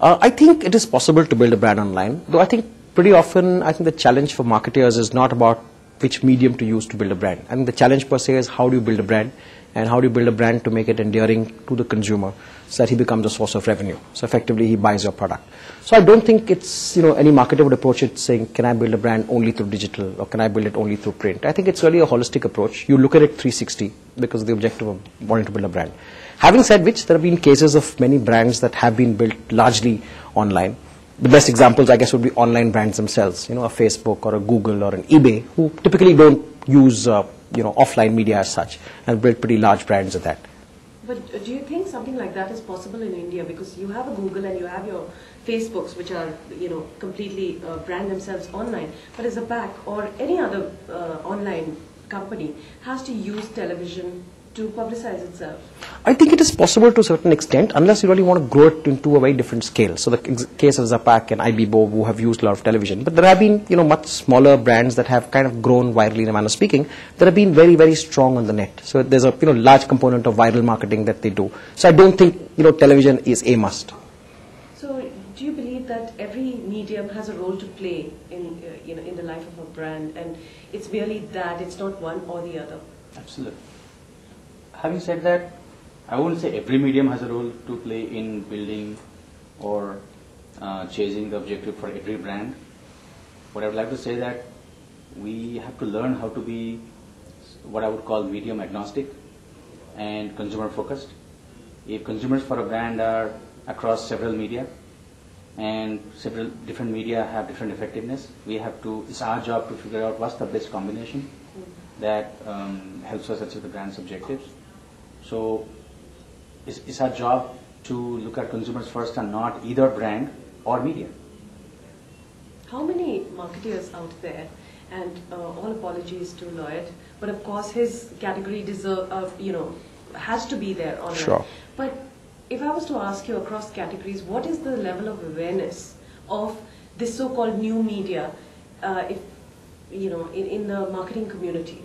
I think it is possible to build a brand online, though I think pretty often, I think the challenge for marketers is not about which medium to use to build a brand. I think the challenge per se is how do you build a brand, and how do you build a brand to make it endearing to the consumer so that he becomes a source of revenue. So effectively, he buys your product. So I don't think it's, any marketer would approach it saying, can I build a brand only through digital, or can I build it only through print? I think it's really a holistic approach. You look at it 360 because of the objective of wanting to build a brand. Having said which, there have been cases of many brands that have been built largely online. The best examples, I guess, would be online brands themselves, a Facebook or a Google or an eBay, who typically don't use, offline media as such, and build pretty large brands at that. But do you think something like that is possible in India? Because you have a Google and you have your Facebooks, which are, completely brand themselves online. But as a Zapak or any other online company has to use television to publicize itself? I think it is possible to a certain extent, unless you really want to grow it into a very different scale. So the case of Zapak and IBBO, who have used a lot of television, but there have been much smaller brands that have kind of grown virally, in a manner of speaking, that have been very, very strong on the net. So there's a large component of viral marketing that they do. So I don't think television is a must. So do you believe that every medium has a role to play in in the life of a brand, and it's merely that it's not one or the other? Absolutely. Having said that, I wouldn't say every medium has a role to play in building or chasing the objective for every brand. What I would like to say that we have to learn how to be what I would call medium agnostic and consumer focused. If consumers for a brand are across several media and several different media have different effectiveness, it's our job to figure out what's the best combination that helps us achieve the brand's objectives. So it's our job to look at consumers first and not either brand or media. How many marketeers out there, and all apologies to Lloyd, but of course his category has to be there online. Sure. But if I was to ask you across categories, what is the level of awareness of this so-called new media, in the marketing community?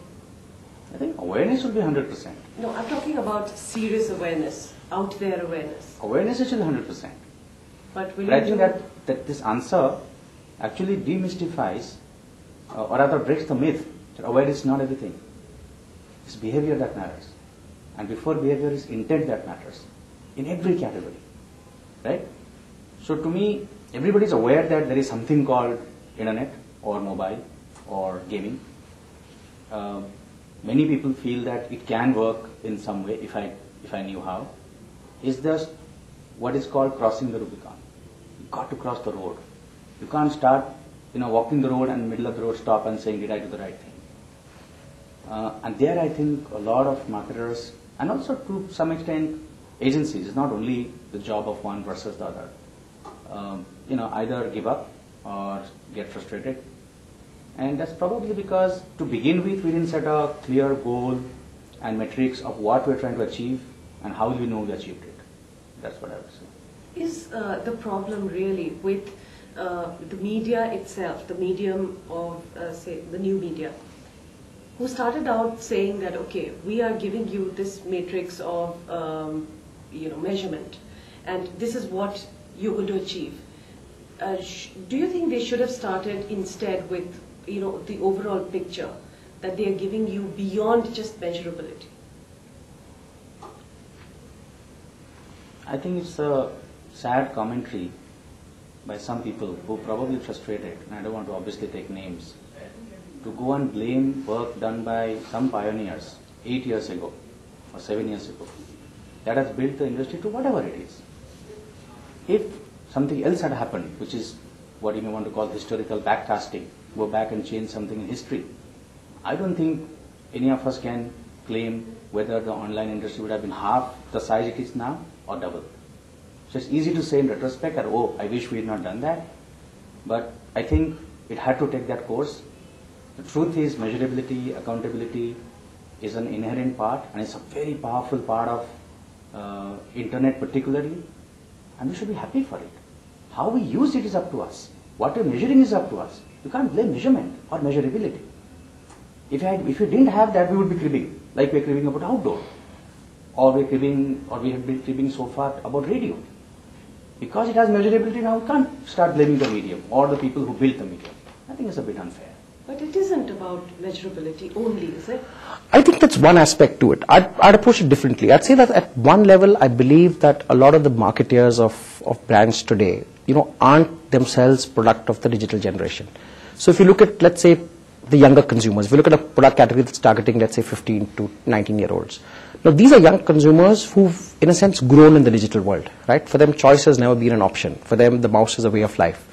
I think awareness will be 100%. No, I'm talking about serious awareness, out there awareness. Awareness is still 100%. But I think that this answer actually demystifies, or rather breaks the myth that awareness is not everything. It's behavior that matters. And before behavior is intent that matters in every category. Right? So to me, everybody is aware that there is something called internet or mobile or gaming. Many people feel that it can work in some way if I knew how. It's just what is called crossing the Rubicon. You've got to cross the road. You can't start walking the road and in the middle of the road stop and saying, did I do the right thing? And there I think a lot of marketers, and also to some extent agencies, it's not only the job of one versus the other. Either give up or get frustrated. And that's probably because to begin with, we didn't set a clear goal and metrics of what we're trying to achieve and how we know we achieved it. That's what I would say. Is the problem really with the media itself, the medium of, say, the new media, who started out saying that, okay, we are giving you this matrix of, measurement, and this is what you're going to achieve. Do you think they should have started instead with the overall picture that they are giving you beyond just measurability? I think it's a sad commentary by some people who are probably frustrated, and I don't want to obviously take names, to go and blame work done by some pioneers 8 years ago or 7 years ago that has built the industry to whatever it is. If something else had happened, which is what you may want to call historical backcasting, go back and change something in history, I don't think any of us can claim whether the online industry would have been half the size it is now or double. So it's easy to say in retrospect that, oh, I wish we had not done that. But I think it had to take that course. The truth is measurability, accountability is an inherent part, and it's a very powerful part of internet particularly, and we should be happy for it. How we use it is up to us. What we're measuring is up to us. You can't blame measurement or measurability. If we didn't have that, we would be cribbing, like we're cribbing about outdoor, or we have been cribbing so far about radio. Because it has measurability now, we can't start blaming the medium or the people who built the medium. I think it's a bit unfair. But it isn't about measurability only, is it? I think that's one aspect to it. I'd approach it differently. I'd say that at one level, I believe that a lot of the marketeers of brands today, aren't themselves product of the digital generation. So if you look at, let's say, the younger consumers, if you look at a product category that's targeting, let's say, 15 to 19-year-olds. Now, these are young consumers who've, in a sense, grown in the digital world, right? For them, choice has never been an option. For them, the mouse is a way of life.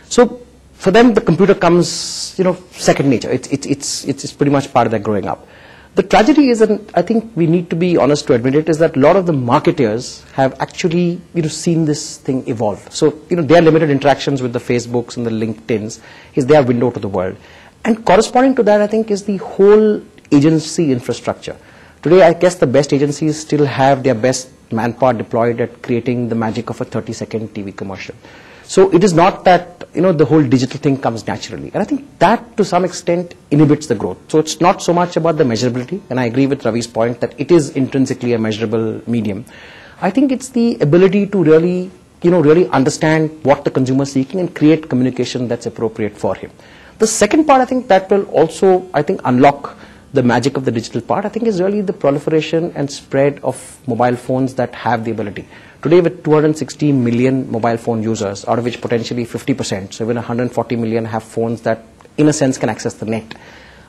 So, for them, the computer comes, second nature. It's pretty much part of their growing up. The tragedy is, and I think we need to be honest to admit it, is that a lot of the marketers have actually, seen this thing evolve. So, their limited interactions with the Facebooks and the LinkedIns is their window to the world. And corresponding to that, I think, is the whole agency infrastructure. Today, I guess the best agencies still have their best manpower deployed at creating the magic of a 30-second TV commercial. So it is not that, the whole digital thing comes naturally. And I think that, to some extent, inhibits the growth. So it's not so much about the measurability, and I agree with Ravi's point that it is intrinsically a measurable medium. I think it's the ability to really, really understand what the consumer is seeking and create communication that's appropriate for him. The second part, I think, that will also, unlock the magic of the digital part, I think, is really the proliferation and spread of mobile phones that have the ability. Today, with 260 million mobile phone users, out of which potentially 50%, so even 140 million have phones that, in a sense, can access the net.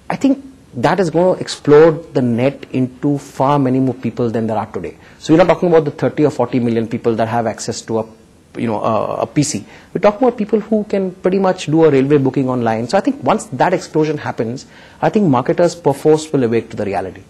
I think that is going to explode the net into far many more people than there are today. So we're not talking about the 30 or 40 million people that have access to a PC. We're talking about people who can pretty much do a railway booking online. So I think once that explosion happens, I think marketers perforce will awake to the reality.